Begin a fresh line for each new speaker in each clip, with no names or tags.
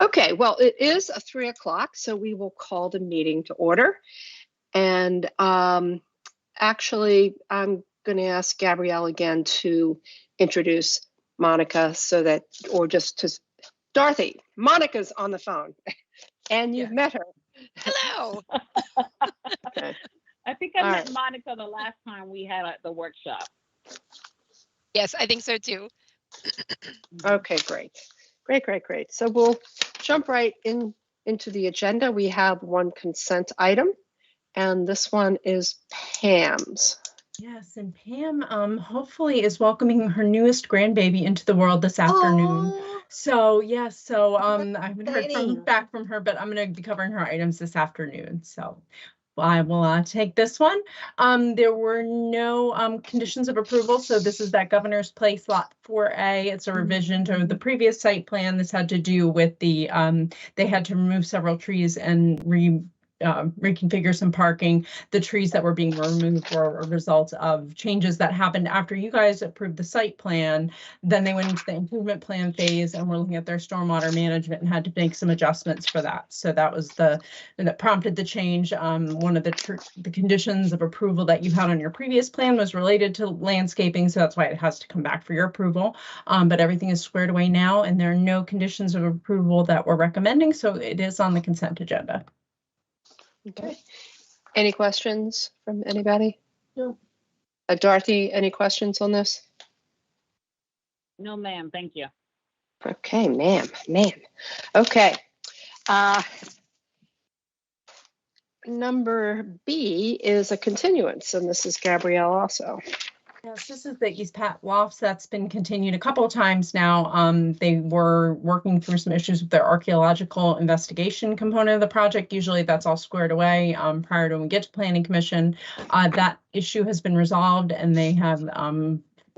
Okay, well, it is 3 o'clock, so we will call the meeting to order. And actually, I'm going to ask Gabrielle again to introduce Monica so that, or just to, Dorothy, Monica's on the phone and you've met her.
Hello.
Okay.
I think I
All
met
right.
Monica the last time we had the workshop.
Yes, I think so too.
Okay, great. Great. So we'll jump right into the agenda. We have one consent item, and this one is Pam's.
Yes, and Pam hopefully is welcoming her newest grandbaby into the world this afternoon.
Aww.
So yes, so I haven't heard
exciting.
back from her, but I'm going to be covering her items this afternoon. So I will take this one. There were no conditions of approval, so this is that Governor's Place Lot 4A. It's a revision to the previous site plan. This had to do with the they had to remove several trees and reconfigure some parking. The trees that were being removed were a result of changes that happened after you guys approved the site plan. Then they went into the improvement plan phase and were looking at their stormwater management and had to make some adjustments for that. So that was that prompted the change. One of the conditions of approval that you had on your previous plan was related to landscaping, so that's why it has to come back for your approval. But everything is squared away now, and there are no conditions of approval that we're recommending, so it is on the consent agenda.
Okay. Any questions from anybody?
No.
Dorothy, any questions on this?
No, ma'am. Thank you.
Okay, ma'am. Okay. Number B is a continuance, and this is Gabrielle also.
Yes, this is the East Pat Lofts that's been continued a couple of times now. They were working through some issues with their archaeological investigation component of the project. Usually that's all squared away prior to when we get to Planning Commission. That issue has been resolved and they have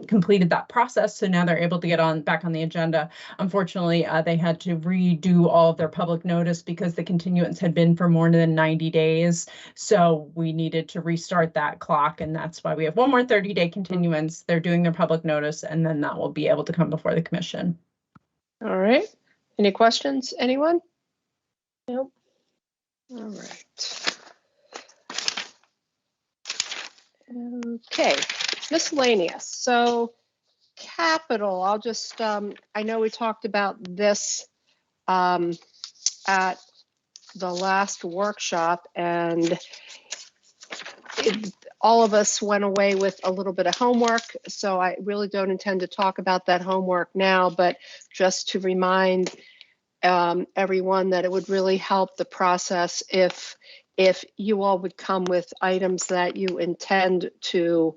completed that process. So now they're able to get back on the agenda. Unfortunately, they had to redo all of their public notice because the continuance had been for more than 90 days. So we needed to restart that clock. And that's why we have one more 30-day continuance. They're doing their public notice and then that will be able to come before the commission.
All right. Any questions, anyone? Nope. All right. Okay. Miscellaneous. So capital, I'll just, I know we talked about this at the last workshop, and all of us went away with a little bit of homework, so I really don't intend to talk about that homework now, but just to remind everyone that it would really help the process if you all would come with items that you intend to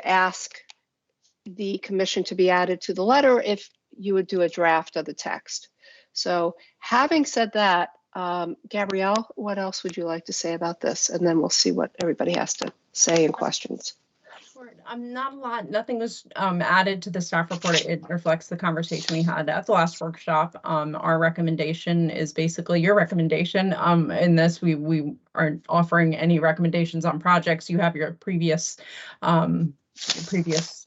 ask the commission to be added to the letter, if you would do a draft of the text. So having said that, Gabrielle, what else would you like to say about this? And then we'll see what everybody has to say in questions.
Not a lot. Nothing was added to the staff report. It reflects the conversation we had at the last workshop. Our recommendation is basically your recommendation. In this, we aren't offering any recommendations on projects. You have your previous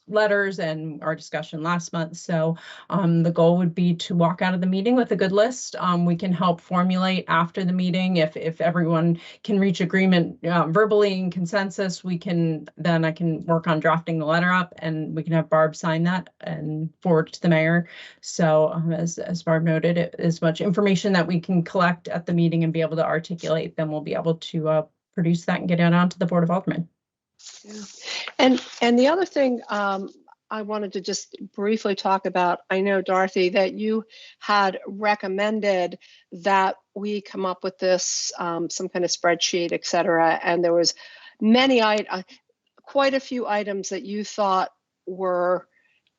letters and our discussion last month. So the goal would be to walk out of the meeting with a good list. We can help formulate after the meeting if everyone can reach agreement verbally and consensus. Then I can work on drafting the letter up and we can have Barb sign that and forward to the mayor. So as Barb noted, as much information that we can collect at the meeting and be able to articulate, then we'll be able to produce that and get it onto the Board of Aldermen.
Yeah. And the other thing I wanted to just briefly talk about, I know, Dorothy, that you had recommended that we come up with this, some kind of spreadsheet, et cetera, and there was quite a few items that you thought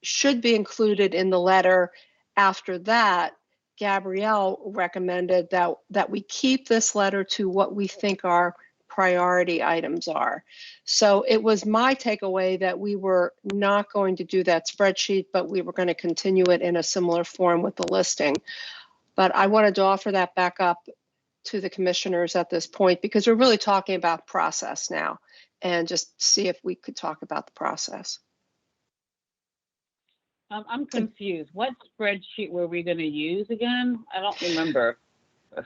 should be included in the letter. After that, Gabrielle recommended that we keep this letter to what we think our priority items are. So it was my takeaway that we were not going to do that spreadsheet, but we were going to continue it in a similar form with the listing. But I wanted to offer that back up to the commissioners at this point because we're really talking about process now, and just see if we could talk about the process.
I'm confused. What spreadsheet were we gonna use again? I don't remember.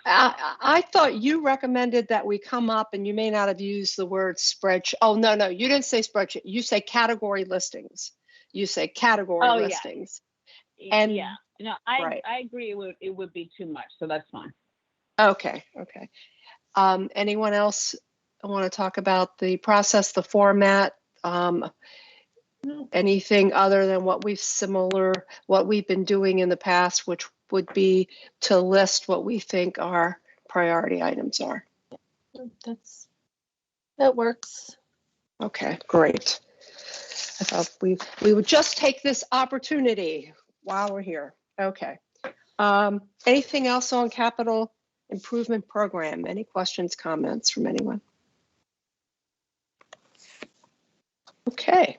I thought you recommended that we come up, and you may not have used the word spreadsheet. Oh, no, you didn't say spreadsheet. You say category listings. You say category
Oh, yeah.
listings. And-
Yeah, no,
right.
I agree it would be too much, so that's fine.
Okay. Anyone else want to talk about the process, the format? Anything other than what we've been doing in the past, which would be to list what we think our priority items are.
That works.
Okay, great. I thought we would just take this opportunity while we're here. Okay. Anything else on capital improvement program? Any questions, comments from anyone? Okay.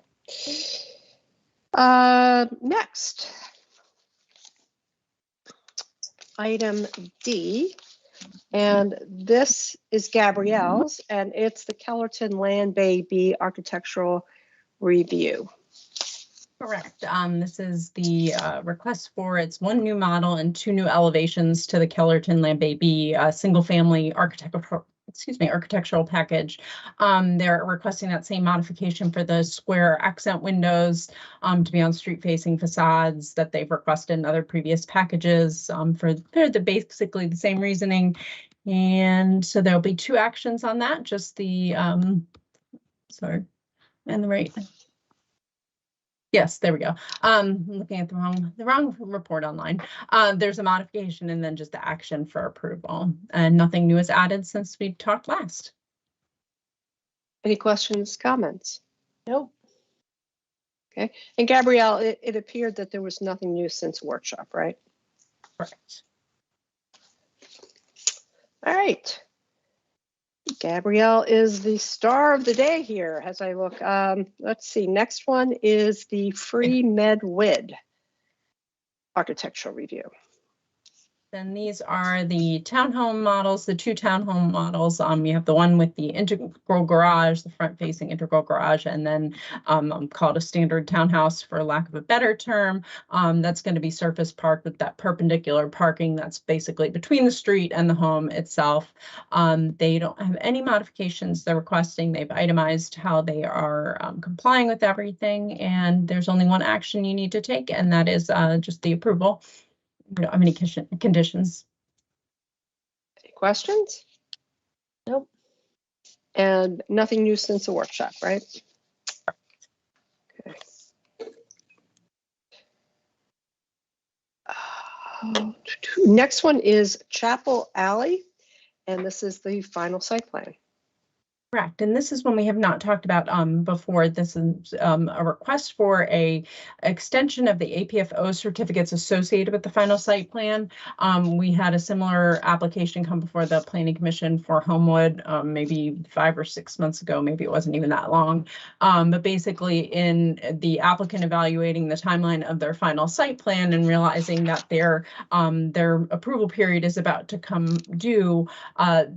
Next. Item D, and this is Gabrielle's, and it's the Kellerton Land Bay B architectural review.
Correct. This is the request for it's one new model and 2 new elevations to the Kellerton Land Bay B single-family architectural package. They're requesting that same modification for the square accent windows to be on street-facing facades that they've requested in other previous packages for basically the same reasoning. And so there'll be 2 actions on that. Just the right. Yes, there we go. Looking at the wrong report online. There's a modification and then just the action for approval, and nothing new is added since we talked last.
Any questions, comments?
Nope.
Okay, and Gabrielle, it appeared that there was nothing new since workshop, right?
Correct.
All right. Gabrielle is the star of the day here as I look. Let's see, next one is the Free Med Wid architectural review.
Then these are the townhome models, the 2 townhome models. You have the one with the integral garage, the front-facing integral garage, and then called a standard townhouse for lack of a better term. That's going to be surface parked with that perpendicular parking that's basically between the street and the home itself. They don't have any modifications they're requesting. They've itemized how they are complying with everything, and there's only one action you need to take, and that is just the approval. We don't have any conditions.
Any questions?
Nope.
And nothing new since the workshop, right? Okay. Next one is Chapel Alley, and this is the final site plan.
Correct, and this is one we have not talked about before. This is a request for a extension of the APFO certificates associated with the final site plan. We had a similar application come before the Planning Commission for Homewood maybe 5 or 6 months ago. Maybe it wasn't even that long. But basically, in the applicant evaluating the timeline of their final site plan and realizing that their approval period is about to come due,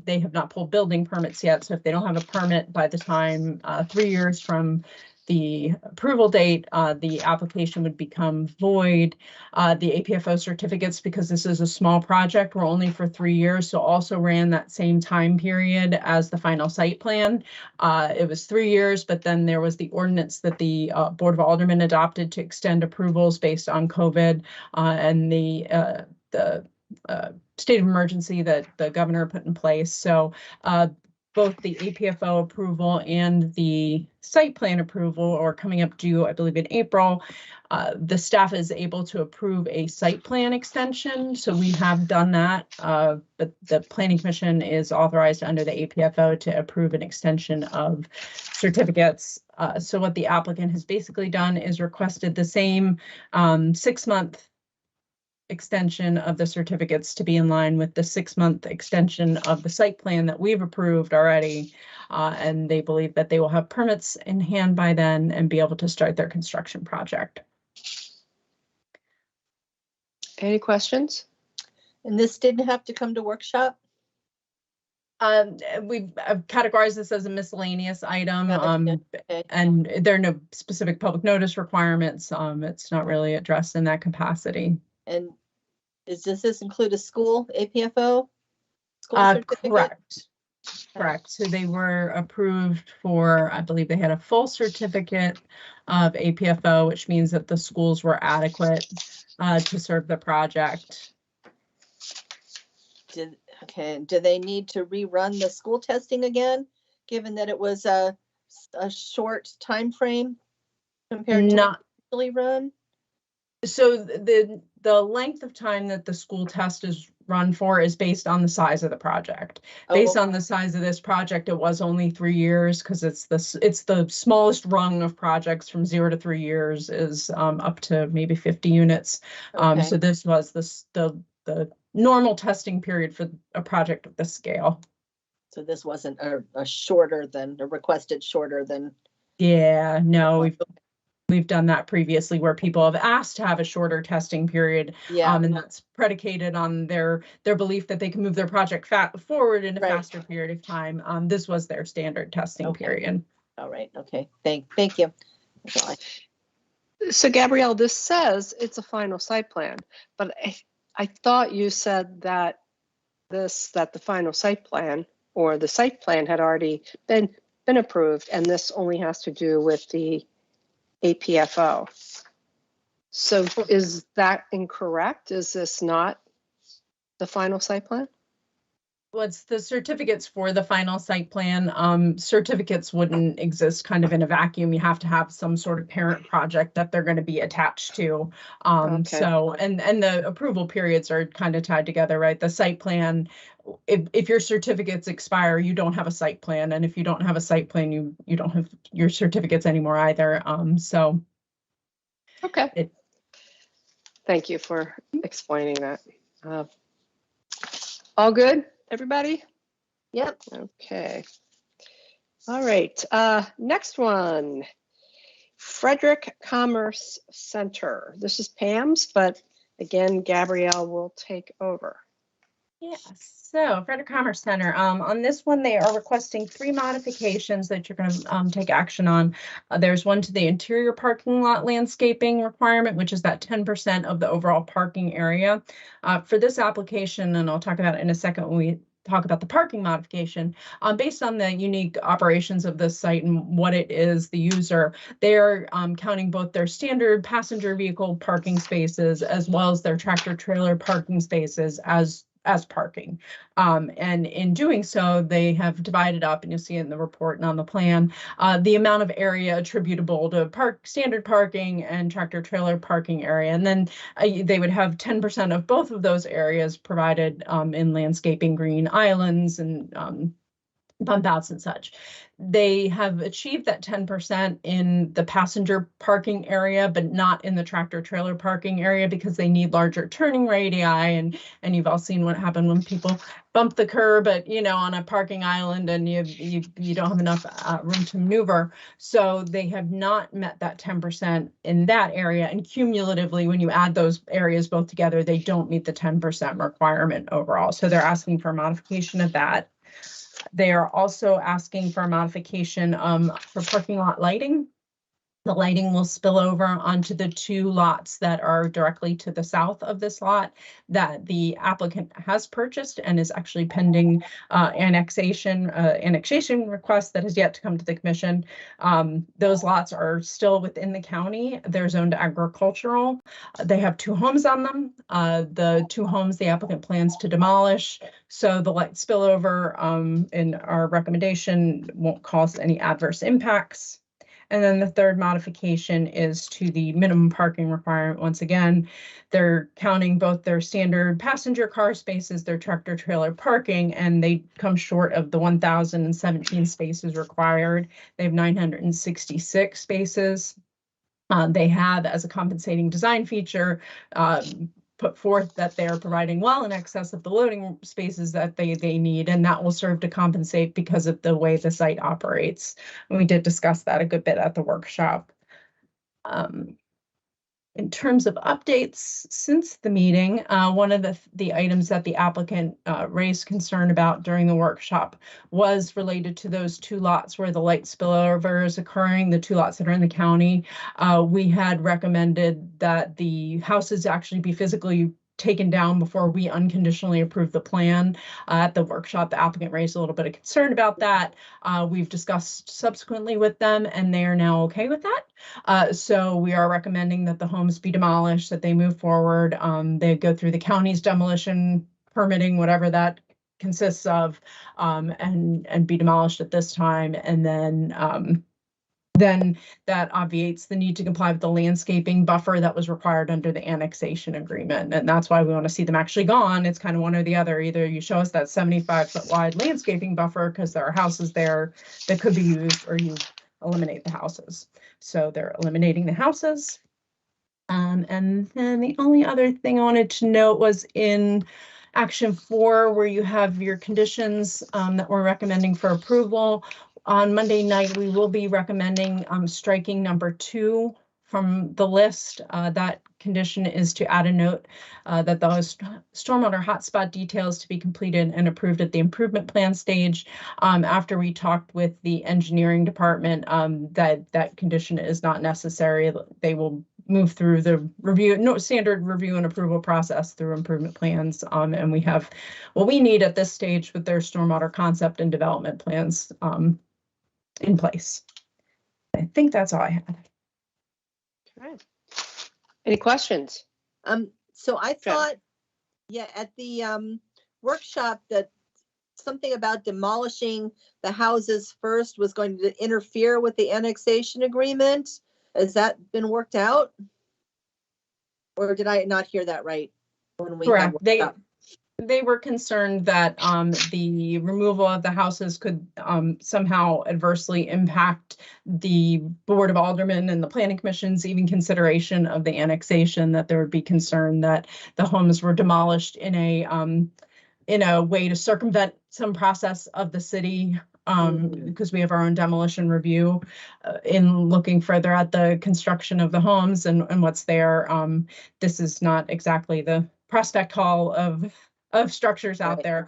they have not pulled building permits yet. So if they don't have a permit by the time 3 years from the approval date, the application would become void. The APFO certificates, because this is a small project, were only for 3 years, so also ran that same time period as the final site plan. It was 3 years, but then there was the ordinance that the Board of Aldermen adopted to extend approvals based on COVID and the state of emergency that the governor put in place. So both the APFO approval and the site plan approval are coming up due, I believe, in April. The staff is able to approve a site plan extension, so we have done that, but the Planning Commission is authorized under the APFO to approve an extension of certificates. So what the applicant has basically done is requested the same 6-month extension of the certificates to be in line with the 6-month extension of the site plan that we've approved already. And they believe that they will have permits in hand by then and be able to start their construction project.
Any questions?
And this didn't have to come to workshop?
We've categorized this as a miscellaneous item,
Gotcha. Okay.
and there are no specific public notice requirements. It's not really addressed in that capacity.
And does this include a school, APFO? School certificate?
Correct. Correct. So they were approved for, I believe they had a full certificate of APFO, which means that the schools were adequate to serve the project.
Okay, do they need to rerun the school testing again, given that it was a short time frame compared to
Not
usually run?
so the length of time that the school test is run for is based on the size of the project. Based on the size of this project, it was only 3 years because it's the smallest rung of projects from 0 to 3 years is up to maybe 50 units.
Okay.
So this was the normal testing period for a project of this scale.
So this wasn't a shorter than, a requested shorter than.
Yeah, no, we've done that previously where people have asked to have a shorter testing period.
Yeah.
And that's predicated on their belief that they can move their project forward in a
Right.
faster period of time. This was their standard testing
Okay.
period.
All right. Okay. Thank you. That's all
So Gabrielle, this says it's a final site plan, but I thought you said that the final site plan or the site plan had already been approved, and this only has to do with the APFO. So is that incorrect? Is this not the final site plan?
Well, it's the certificates for the final site plan. Certificates wouldn't exist kind of in a vacuum. You have to have some sort of parent project that they're going to be attached to.
Okay.
So, and the approval periods are kind of tied together, right? The site plan, if your certificates expire, you don't have a site plan. And if you don't have a site plan, you don't have your certificates anymore either. So.
Okay. Thank you for explaining that. All good, everybody?
Yep.
Okay. All right. Next one. Frederick Commerce Center. This is Pam's, but again, Gabrielle will take over.
Yes. So Frederick Commerce Center, on this one, they are requesting 3 modifications that you're going to take action on. There's one to the interior parking lot landscaping requirement, which is that 10% of the overall parking area. For this application, and I'll talk about it in a second when we talk about the parking modification, based on the unique operations of this site and what it is, the user, they're counting both their standard passenger vehicle parking spaces as well as their tractor trailer parking spaces as parking. And in doing so, they have divided up, and you'll see it in the report and on the plan, the amount of area attributable to standard parking and tractor trailer parking area. And then they would have 10% of both of those areas provided in landscaping, green islands, and bump outs and such. They have achieved that 10% in the passenger parking area, but not in the tractor trailer parking area because they need larger turning radii. And you've all seen what happened when people bump the curb at, on a parking island and you don't have enough room to maneuver. So they have not met that 10% in that area. And cumulatively, when you add those areas both together, they don't meet the 10% requirement overall. So they're asking for a modification of that. They are also asking for a modification for parking lot lighting. The lighting will spill over onto the 2 lots that are directly to the south of this lot that the applicant has purchased and is actually pending annexation request that has yet to come to the commission. Those lots are still within the county. They're zoned agricultural. They have 2 homes on them. The 2 homes the applicant plans to demolish. So the light spillover in our recommendation won't cause any adverse impacts. And then the third modification is to the minimum parking requirement. Once again, they're counting both their standard passenger car spaces, their tractor trailer parking, and they come short of the 1,017 spaces required. They have 966 spaces. They have, as a compensating design feature, put forth that they are providing well in excess of the loading spaces that they need, and that will serve to compensate because of the way the site operates. And we did discuss that a good bit at the workshop. In terms of updates since the meeting, one of the items that the applicant raised concern about during the workshop was related to those 2 lots where the light spillover is occurring, the 2 lots that are in the county. We had recommended that the houses actually be physically taken down before we unconditionally approve the plan. At the workshop, the applicant raised a little bit of concern about that. We've discussed subsequently with them, and they are now okay with that. So we are recommending that the homes be demolished, that they move forward. They go through the county's demolition permitting, whatever that consists of, and be demolished at this time. And then that obviates the need to comply with the landscaping buffer that was required under the annexation agreement. And that's why we want to see them actually gone. It's kind of one or the other. Either you show us that 75-foot wide landscaping buffer because there are houses there that could be used, or you eliminate the houses. So they're eliminating the houses. And then the only other thing I wanted to note was in action 4, where you have your conditions that we're recommending for approval. On Monday night, we will be recommending striking number 2 from the list. That condition is to add a note that the stormwater hotspot details to be completed and approved at the improvement plan stage. After we talked with the engineering department, that condition is not necessary. They will move through the standard review and approval process through improvement plans. And we have what we need at this stage with their stormwater concept and development plans in place. I think that's all I had.
Okay. Any questions?
So I
Jen.
thought, yeah, at the workshop that something about demolishing the houses first was going to interfere with the annexation agreement. Has that been worked out? Or did I not hear that right? When we had
Correct. They were concerned that the removal of the houses could somehow adversely impact the Board of Aldermen and the Planning Commission's even consideration of the annexation, that there would be concern that the homes were demolished in a way to circumvent some process of the city, because we have our own demolition review in looking further at the construction of the homes and what's there. This is not exactly the prospect hall of structures out there.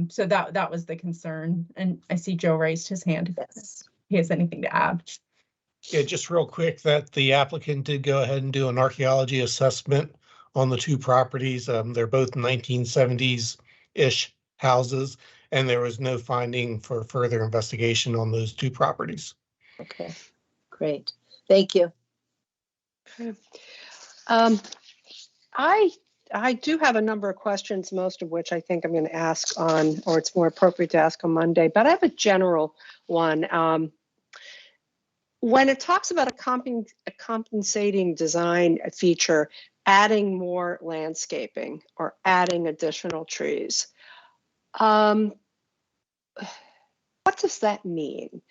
So that was the concern. And I see Joe raised his hand.
Yes.
If he has anything to add.
Yeah, just real quick, that the applicant did go ahead and do an archaeology assessment on the 2 properties. They're both 1970s-ish houses, and there was no finding for further investigation on those 2 properties.
Okay, great. Thank you.
Okay. I do have a number of questions, most of which I think I'm going to ask on, or it's more appropriate to ask on Monday, but I have a general one. When it talks about a compensating design feature, adding more landscaping or adding additional trees, what does that mean?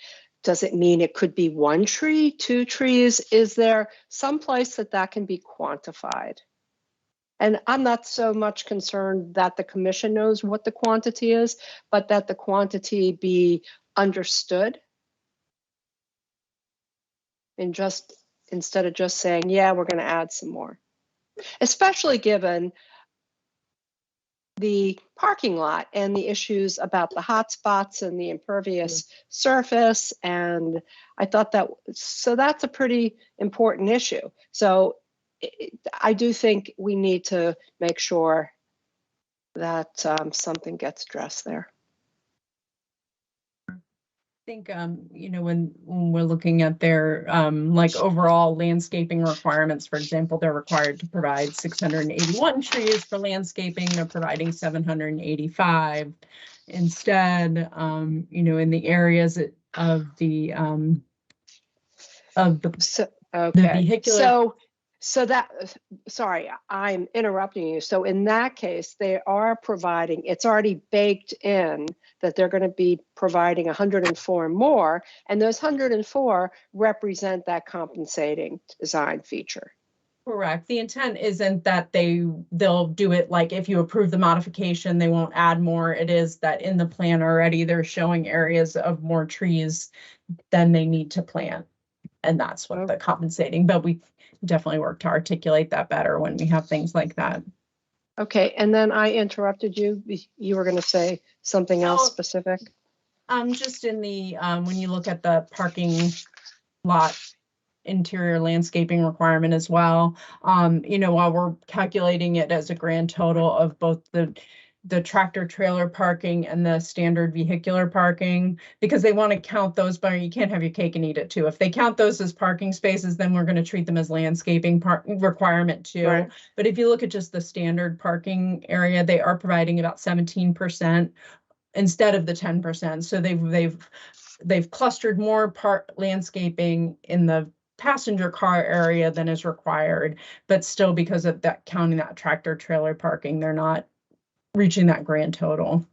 Does it mean it could be 1 tree, 2 trees? Is there some place that can be quantified? And I'm not so much concerned that the commission knows what the quantity is, but that the quantity be understood. And just instead of just saying, yeah, we're going to add some more, especially given the parking lot and the issues about the hot spots and the impervious surface. And I thought that's a pretty important issue. So I do think we need to make sure that something gets addressed there.
I think, when we're looking at their like overall landscaping requirements, for example, they're required to provide 681 trees for landscaping. They're providing 785 instead. In the areas of the vehicular.
So that, sorry, I'm interrupting you. So in that case, they are providing, it's already baked in that they're going to be providing 104 more, and those 104 represent that compensating design feature.
Correct. The intent isn't that they'll do it like if you approve the modification, they won't add more. It is that in the plan already, they're showing areas of more trees than they need to plant. And that's what the compensating, but definitely work to articulate that better when we have things like that.
Okay, and then I interrupted you. You were going to say something else
Oh.
specific?
Just in the, when you look at the parking lot interior landscaping requirement as well, while we're calculating it as a grand total of both the tractor trailer parking and the standard vehicular parking, because they want to count those, but you can't have your cake and eat it too. If they count those as parking spaces, then we're going to treat them as landscaping requirement too.
Right.
But if you look at just the standard parking area, they are providing about 17% instead of the 10%. So they've clustered more landscaping in the passenger car area than is required, but still because of that counting that tractor trailer parking, they're not reaching that grand total.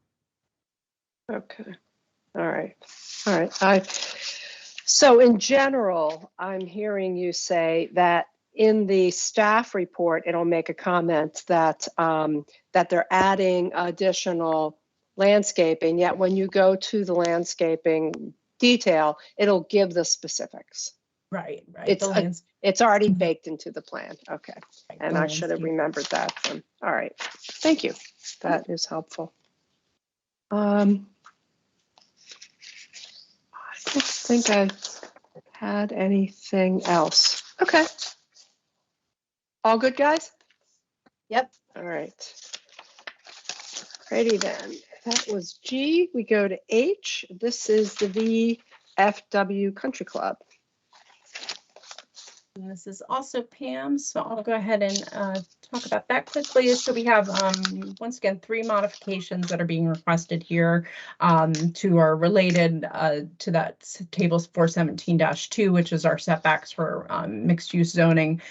Okay. All right. So in general, I'm hearing you say that in the staff report, it'll make a comment that that they're adding additional landscaping, yet when you go to the landscaping detail, it'll give the specifics.
Right.
It's already baked into the plan. Okay. And
the
I should have
landscape.
remembered that. All right. Thank you. That is helpful. I don't think I had anything else. Okay. All good, guys?
Yep.
All right. Alrighty then. That was G. We go to H. This is the VFW Country Club.
And this is also Pam, so I'll go ahead and talk about that quickly. So we have, once again, 3 modifications that are being requested here to are related to that table 417-2, which is our setbacks for mixed use zoning.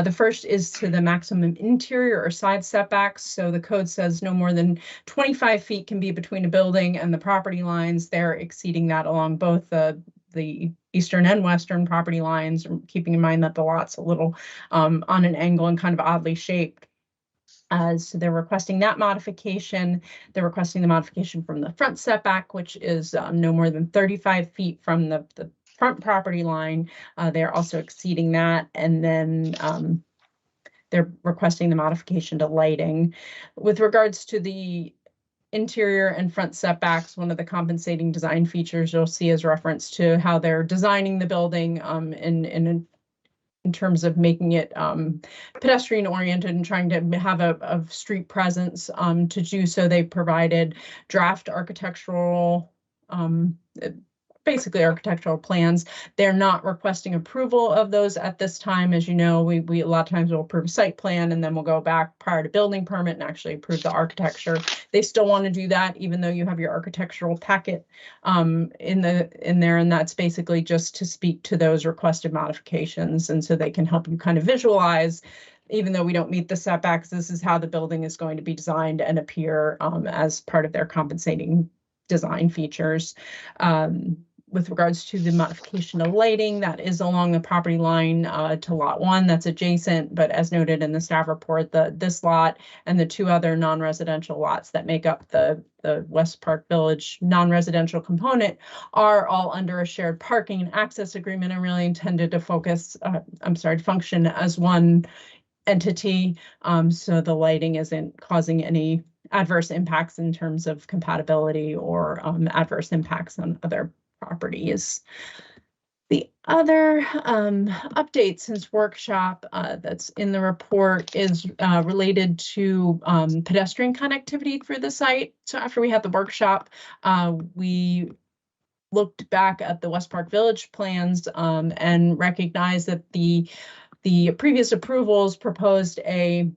The first is to the maximum interior or side setbacks. So the code says no more than 25 feet can be between a building and the property lines. They're exceeding that along both the eastern and western property lines, keeping in mind that the lot's a little on an angle and kind of oddly shaped. So they're requesting that modification. They're requesting the modification from the front setback, which is no more than 35 feet from the front property line. They're also exceeding that. And then they're requesting the modification to lighting. With regards to the interior and front setbacks, one of the compensating design features you'll see is reference to how they're designing the building in terms of making it pedestrian oriented and trying to have a street presence. To do so, they provided draft architectural basically architectural plans. They're not requesting approval of those at this time. As you know, we a lot of times will approve a site plan and then we'll go back prior to building permit and actually approve the architecture. They still want to do that, even though you have your architectural packet in there, and that's basically just to speak to those requested modifications, and so they can help you kind of visualize. Even though we don't meet the setbacks, this is how the building is going to be designed and appear as part of their compensating design features. With regards to the modification of lighting, that is along the property line to lot 1 that's adjacent, but as noted in the staff report, this lot and the 2 other non-residential lots that make up the West Park Village non-residential component are all under a shared parking and access agreement and really intended to function as one entity. So the lighting isn't causing any adverse impacts in terms of compatibility or adverse impacts on other properties. The other update since workshop that's in the report is related to pedestrian connectivity for the site. So after we had the workshop, we looked back at the West Park Village plans and recognized that the previous approvals proposed a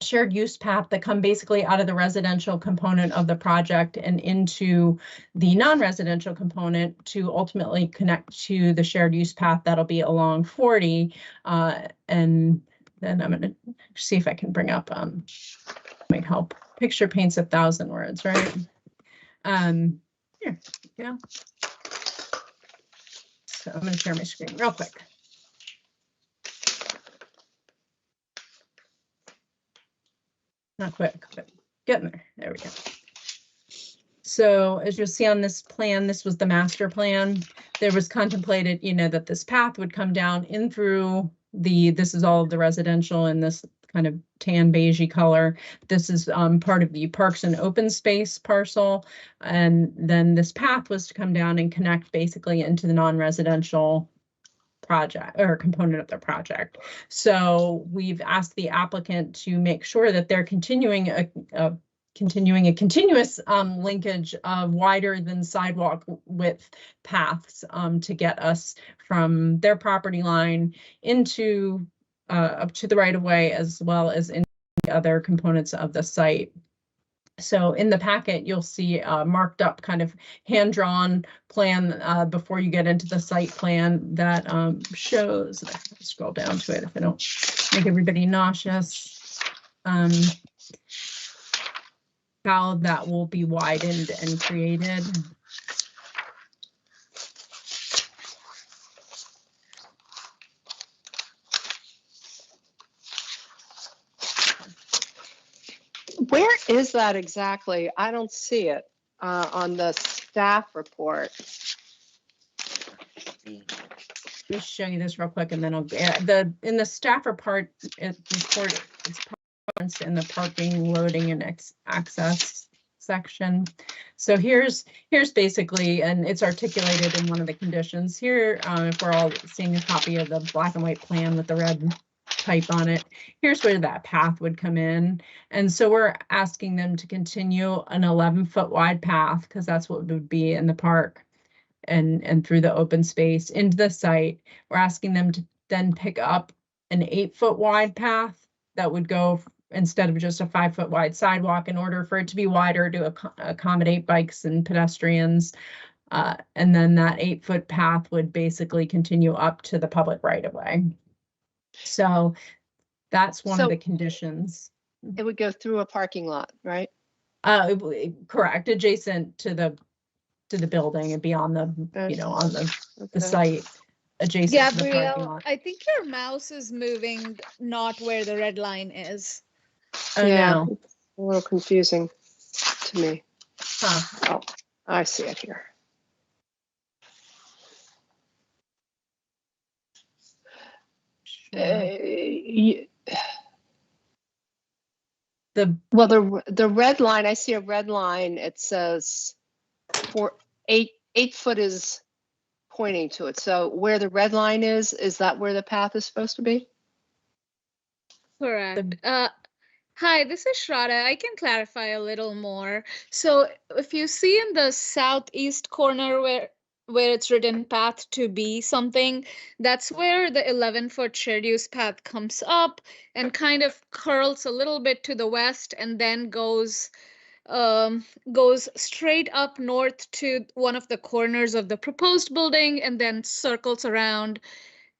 shared use path that come basically out of the residential component of the project and into the non-residential component to ultimately connect to the shared use path that'll be along 40. And then I'm going to see if I can bring up, might help. Picture paints 1,000 words, right? Here we go. So I'm going to share my screen real quick. Not quick, but getting there. There we go. So as you'll see on this plan, this was the master plan. There was contemplated, that this path would come down in through This is all of the residential in this kind of tan beigey color. This is part of the Parks and Open Space parcel. And then this path was to come down and connect basically into the non-residential project or component of the project. So we've asked the applicant to make sure that they're continuing a continuous linkage of wider than sidewalk width paths to get us from their property line into up to the right of way, as well as in the other components of the site. So in the packet, you'll see a marked up kind of hand-drawn plan before you get into the site plan that shows, scroll down to it if I don't make everybody nauseous, how that will be widened and created.
Where is that exactly? I don't see it on the staff report.
Let me show you this real quick, and then I'll in the staff report, it's in the parking, loading, and access section. So here's basically, and it's articulated in one of the conditions here. If we're all seeing a copy of the black and white plan with the red type on it, here's where that path would come in. And so we're asking them to continue an 11-foot wide path, because that's what would be in the park and through the open space into the site. We're asking them to then pick up an 8-foot wide path that would go instead of just a 5-foot wide sidewalk, in order for it to be wider to accommodate bikes and pedestrians. And then that 8-foot path would basically continue up to the public right of way. So that's one of the conditions.
It would go through a parking lot, right?
Correct, adjacent to the building and beyond the, on the site, adjacent to the parking
Gabrielle,
lot.
I think your mouse is moving not where the red line is.
Oh,
Yeah,
no.
it's a little confusing to me.
Huh.
Oh, I see it here.
Sure.
Well, the red line, I see a red line. It says 8 foot is pointing to it. So where the red line is that where the path is supposed to be?
Correct. Hi, this is Shraddha. I can clarify a little more. So if you see in the southeast corner where it's written path to be something, that's where the 11-foot shared use path comes up and kind of curls a little bit to the west, and then goes straight up north to one of the corners of the proposed building, and then circles around,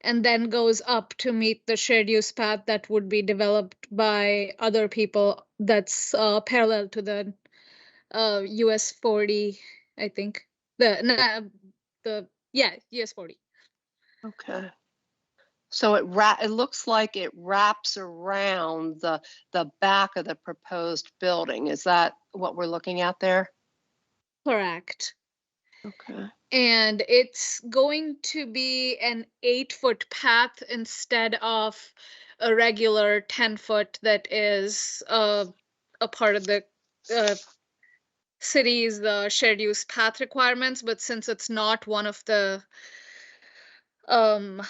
and then goes up to meet the shared use path that would be developed by other people. That's parallel to the US 40, I think. US 40.
Okay. So it looks like it wraps around the back of the proposed building. Is that what we're looking at there?
Correct.
Okay.
And it's going to be an 8-foot path instead of a regular 10-foot that is a part of the city's shared use path requirements. But since it's not one of the I'm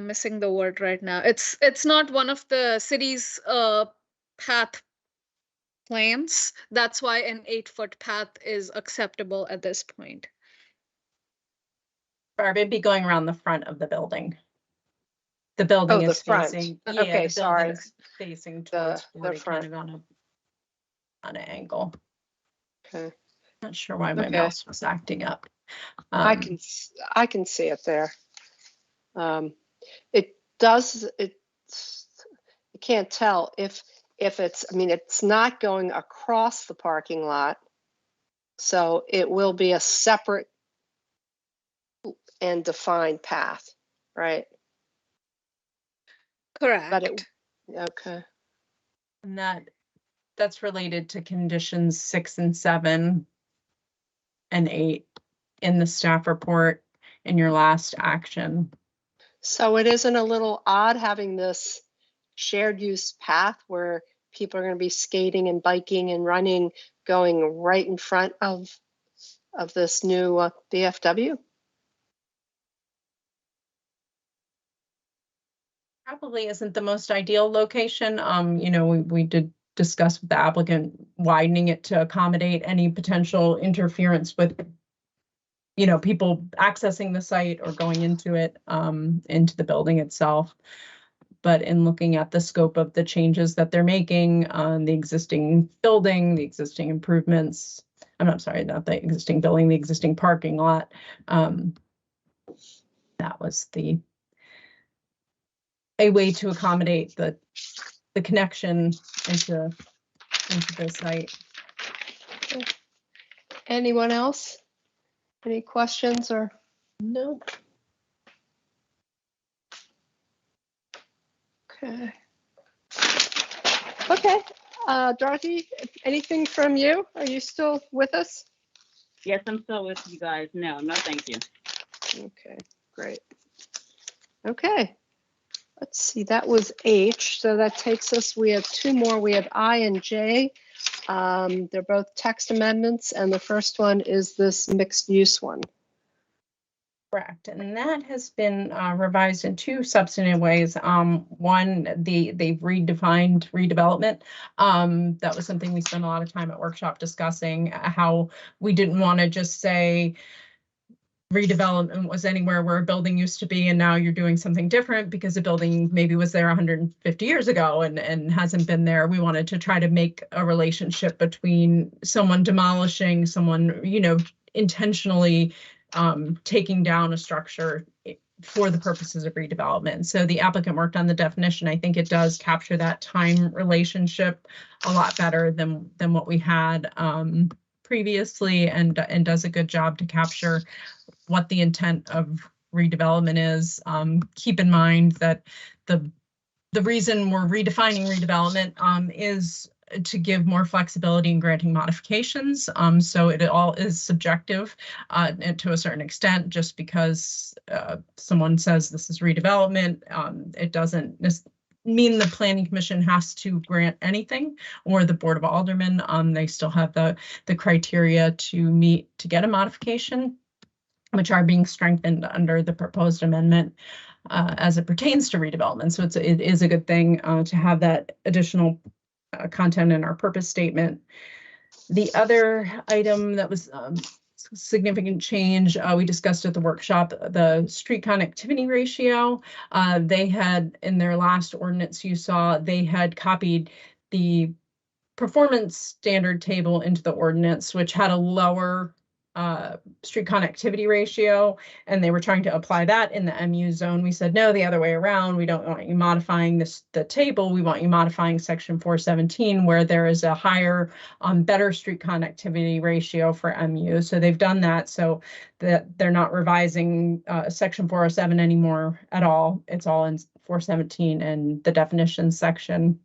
missing the word right now. It's not one of the city's path plans. That's why an 8-foot path is acceptable at this point.
Barb, it'd be going around the front of the building. The building
the
is
front.
facing.
Okay,
the
sorry.
building's facing towards
the
40,
front.
kind of on an angle.
Okay.
Not sure why my
Okay.
mouse was acting up.
I can see it there. It does. You can't tell if it's. I mean, it's not going across the parking lot, so it will be a separate and defined path, right?
Correct.
But okay.
And that's related to conditions 6 and 7 and 8 in the staff report in your last action.
So it isn't a little odd having this shared use path where people are going to be skating and biking and running going right in front of this new VFW?
Probably isn't the most ideal location. You know, we did discuss with the applicant widening it to accommodate any potential interference with, you know, people accessing the site or going into it, into the building itself. But in looking at the scope of the changes that they're making on the existing building, the existing improvements, I'm not sorry, not the existing building, the existing parking lot, that was a way to accommodate the connection into the site.
Anyone else? Any questions or?
No.
Okay. Okay, Dorothy, anything from you? Are you still with us?
Yes, I'm still with you guys. No, thank you.
Okay, great. Okay. Let's see, that was H, so that takes us, we have two more. We have I and J. They're both text amendments, and the first one is this mixed use one.
Correct, and that has been revised in two substantive ways. One, they've redefined redevelopment. That was something we spent a lot of time at workshop discussing, how we didn't want to just say redevelopment was anywhere where a building used to be and now you're doing something different because the building maybe was there 150 years ago and hasn't been there. We wanted to try to make a relationship between someone demolishing, someone, you know, intentionally taking down a structure for the purposes of redevelopment. So the applicant worked on the definition. I think it does capture that time relationship a lot better than what we had previously, and does a good job to capture what the intent of redevelopment is. Keep in mind that the reason we're redefining redevelopment is to give more flexibility in granting modifications. So it all is subjective and to a certain extent. Just because someone says this is redevelopment, it doesn't mean the Planning Commission has to grant anything, or the Board of Aldermen. They still have the criteria to meet to get a modification, which are being strengthened under the proposed amendment as it pertains to redevelopment. So it is a good thing to have that additional content in our purpose statement. The other item that was significant change we discussed at the workshop, the street connectivity ratio. They had, in their last ordinance you saw, they had copied the performance standard table into the ordinance, which had a lower street connectivity ratio, and they were trying to apply that in the MU zone. We said, no, the other way around. We don't want you modifying the table. We want you modifying section 417, where there is a higher, better street connectivity ratio for MU. So they've done that so that they're not revising section 407 anymore at all. It's all in 417 and the definitions section.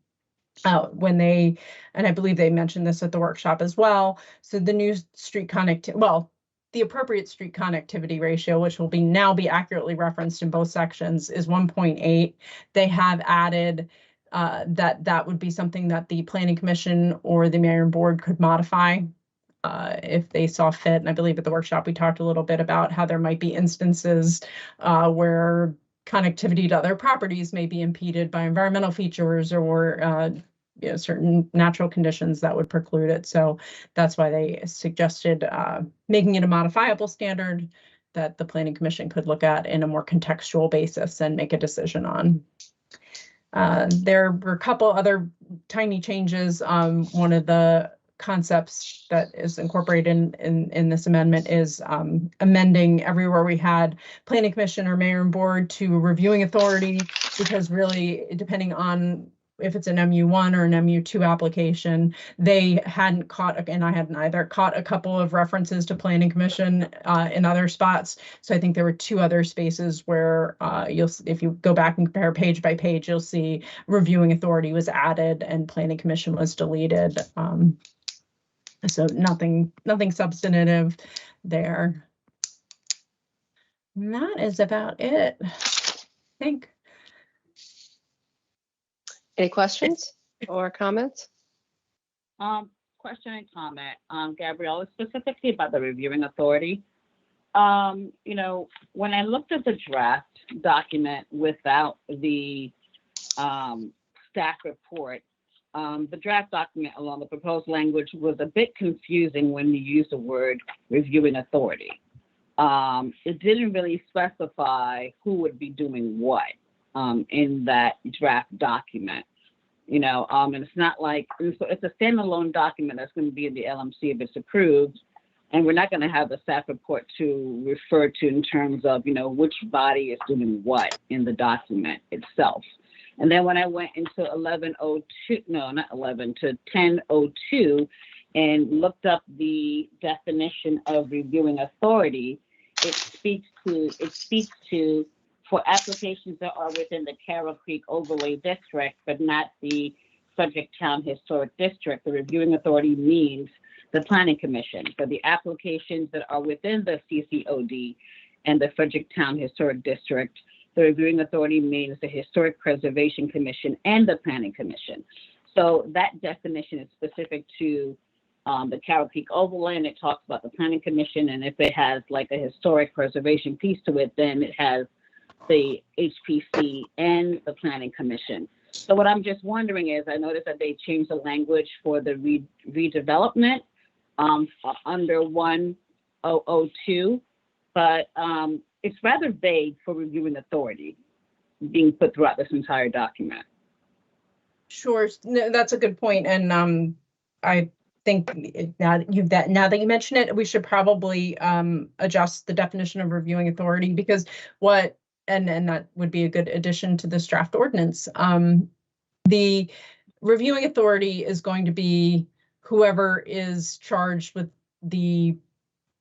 When they, and I believe they mentioned this at the workshop as well. So the new street connectivity, well, the appropriate street connectivity ratio, which will now be accurately referenced in both sections, is 1.8. They have added that would be something that the Planning Commission or the Mayor and Board could modify if they saw fit. And I believe at the workshop we talked a little bit about how there might be instances where connectivity to other properties may be impeded by environmental features or certain natural conditions that would preclude it. So that's why they suggested making it a modifiable standard that the Planning Commission could look at in a more contextual basis and make a decision on. There were a couple other tiny changes. One of the concepts that is incorporated in this amendment is amending everywhere we had Planning Commission or Mayor and Board to reviewing authority, because really, depending on if it's an MU1 or an MU2 application, they hadn't caught, and I hadn't either, caught a couple of references to Planning Commission in other spots. So I think there were two other spaces where if you go back and compare page by page, you'll see reviewing authority was added and Planning Commission was deleted. So nothing substantive there. And that is about it. think.
Any questions or comments?
Question and comment, Gabrielle, specifically about the reviewing authority. You know, when I looked at the draft document without the staff report, the draft document along the proposed language was a bit confusing when you use the word reviewing authority. It didn't really specify who would be doing what in that draft document. You know, and it's not like, it's a standalone document that's going to be in the LMC if it's approved. And we're not going to have a staff report to refer to in terms of, you know, which body is doing what in the document itself. And then when I went into 1102, no, not 11, to 1002 and looked up the definition of reviewing authority, it speaks to for applications that are within the Carroll Creek Overlay District, but not the subject town historic district, the reviewing authority means the Planning Commission. For the applications that are within the CCOD and the Frederick Town Historic District, the reviewing authority means the Historic Preservation Commission and the Planning Commission. So that definition is specific to the Carroll Creek Overlay, and it talks about the Planning Commission, and if it has like a historic preservation piece to it, then it has the HPC and the Planning Commission. So what I'm just wondering is, I noticed that they changed the language for the redevelopment under 1002, but it's rather vague for reviewing authority being put throughout this entire document.
Sure, no, that's a good point, and I think now that you mention it, we should probably adjust the definition of reviewing authority, because what and that would be a good addition to this draft ordinance. The reviewing authority is going to be whoever is charged with the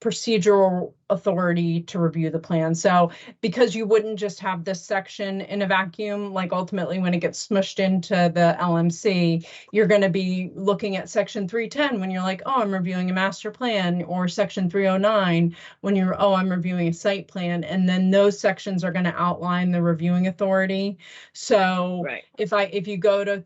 procedural authority to review the plan. So because you wouldn't just have this section in a vacuum, like ultimately when it gets smushed into the LMC, you're going to be looking at section 310 when you're like, oh, I'm reviewing a master plan, or section 309 when you're, oh, I'm reviewing a site plan. And then those sections are going to outline the reviewing authority. So
Right.
if you go to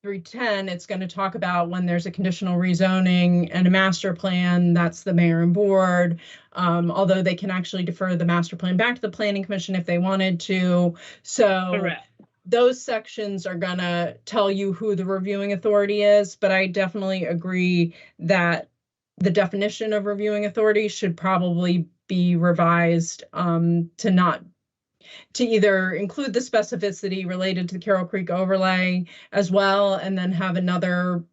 310, it's going to talk about when there's a conditional rezoning and a master plan, that's the mayor and board. Although they can actually defer the master plan back to the planning commission if they wanted to. So
Correct.
those sections are going to tell you who the reviewing authority is, but I definitely agree that the definition of reviewing authority should probably be revised to either include the specificity related to the Carroll Creek overlay as well, and then have another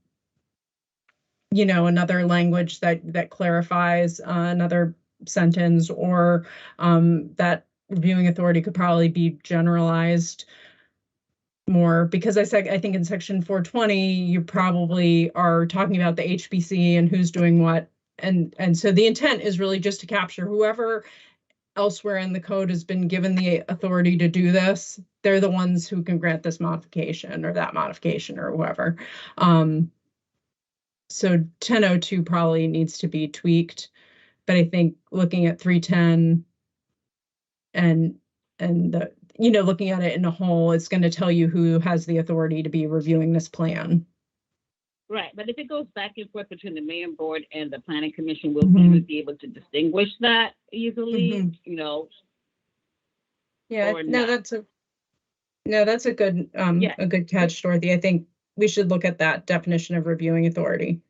language that clarifies another sentence, or that reviewing authority could probably be generalized more, because I think in section 420, you probably are talking about the HBC and who's doing what. And so the intent is really just to capture whoever elsewhere in the code has been given the authority to do this. They're the ones who can grant this modification or that modification or whoever. So 1002 probably needs to be tweaked, but I think looking at 310 and looking at it in a whole, it's going to tell you who has the authority to be reviewing this plan.
Right, but if it goes back and forth between the mayor and board and the planning commission, will we be able to distinguish that easily?
Yeah,
Or
no,
not?
that's a good a good catch, Dorothy. I think we should look at that definition of reviewing authority.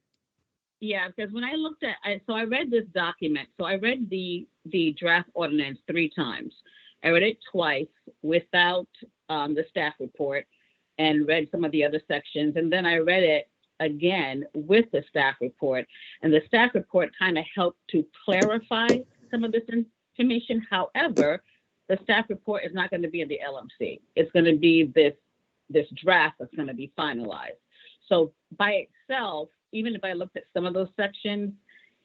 Yeah, because when I looked at, I read this document. So I read the draft ordinance 3 times. I read it twice without the staff report, and read some of the other sections, and then I read it again with the staff report, and the staff report kind of helped to clarify some of this information. However, the staff report is not going to be in the LMC. It's going to be this draft that's going to be finalized. So by itself, even if I looked at some of those sections,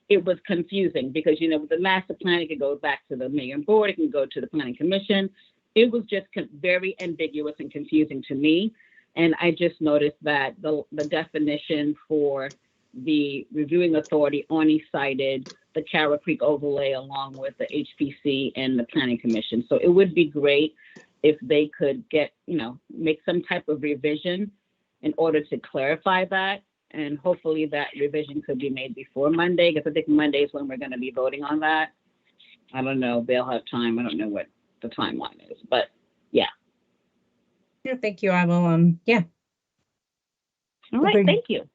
it was confusing, because with the master plan, it could go back to the mayor and board, it can go to the planning commission. It was just very ambiguous and confusing to me. And I just noticed that the definition for the reviewing authority only cited the Carroll Creek overlay along with the HPC and the planning commission. So it would be great if they could get, make some type of revision in order to clarify that. And hopefully that revision could be made before Monday, because I think Monday is when we're going to be voting on that. I don't know, they'll have time. I don't know what the timeline is, but yeah.
Yeah, thank you. I will, yeah.
All right,
Okay.
thank you.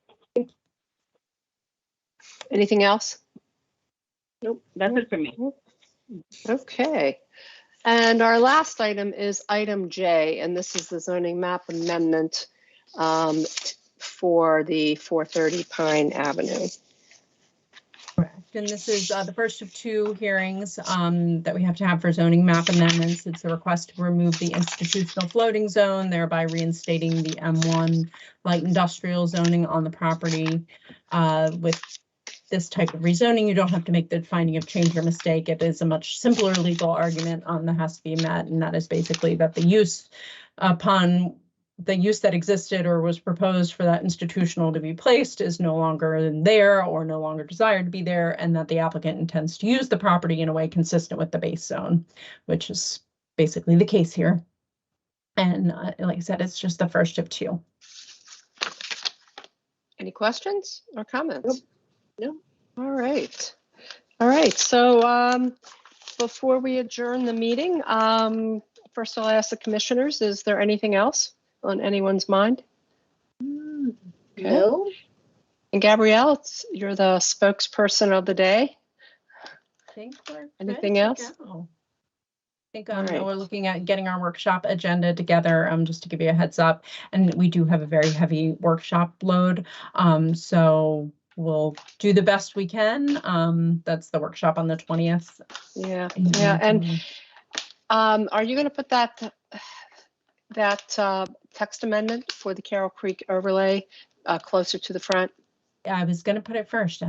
Anything else?
Nope, that's it for me.
Okay. And our last item is item J, and this is the zoning map amendment for the 430 Pine Avenue.
Correct. And this is the first of two hearings that we have to have for zoning map amendments. It's a request to remove the institutional floating zone, thereby reinstating the M1 light industrial zoning on the property. With this type of rezoning, you don't have to make the finding of change or mistake. It is a much simpler legal argument that has to be met, and that is basically that the use that existed or was proposed for that institutional to be placed is no longer there or no longer desired to be there, and that the applicant intends to use the property in a way consistent with the base zone, which is basically the case here. And like I said, it's just the first of two.
Any questions or comments?
Nope.
All right. All right. So before we adjourn the meeting, first I'll ask the commissioners, is there anything else on anyone's mind? Okay.
No,
And Gabrielle, you're the spokesperson of the day.
I think we're
Anything
good to
else?
go. I think
All right.
we're looking at getting our workshop agenda together, just to give you a heads up. And we do have a very heavy workshop load. So we'll do the best we can. That's the workshop on the 20th.
Yeah. Yeah. And are you going to put that text amendment for the Carroll Creek overlay closer to the front?
I was going to put it first.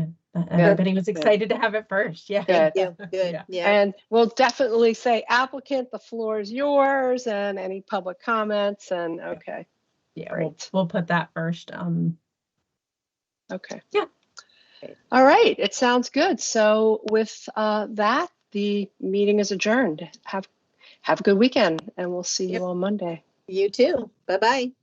Everybody was excited to have it first. Yeah.
Good.
yeah, good, yeah.
And we'll definitely say applicant, the floor is yours, and any public comments, and okay.
Yeah,
Great.
we'll put that first.
Okay.
Yeah.
All right. It sounds good. So with that, the meeting is adjourned. Have a good weekend, and we'll see you
Yep.
on Monday.
You too. Bye-bye.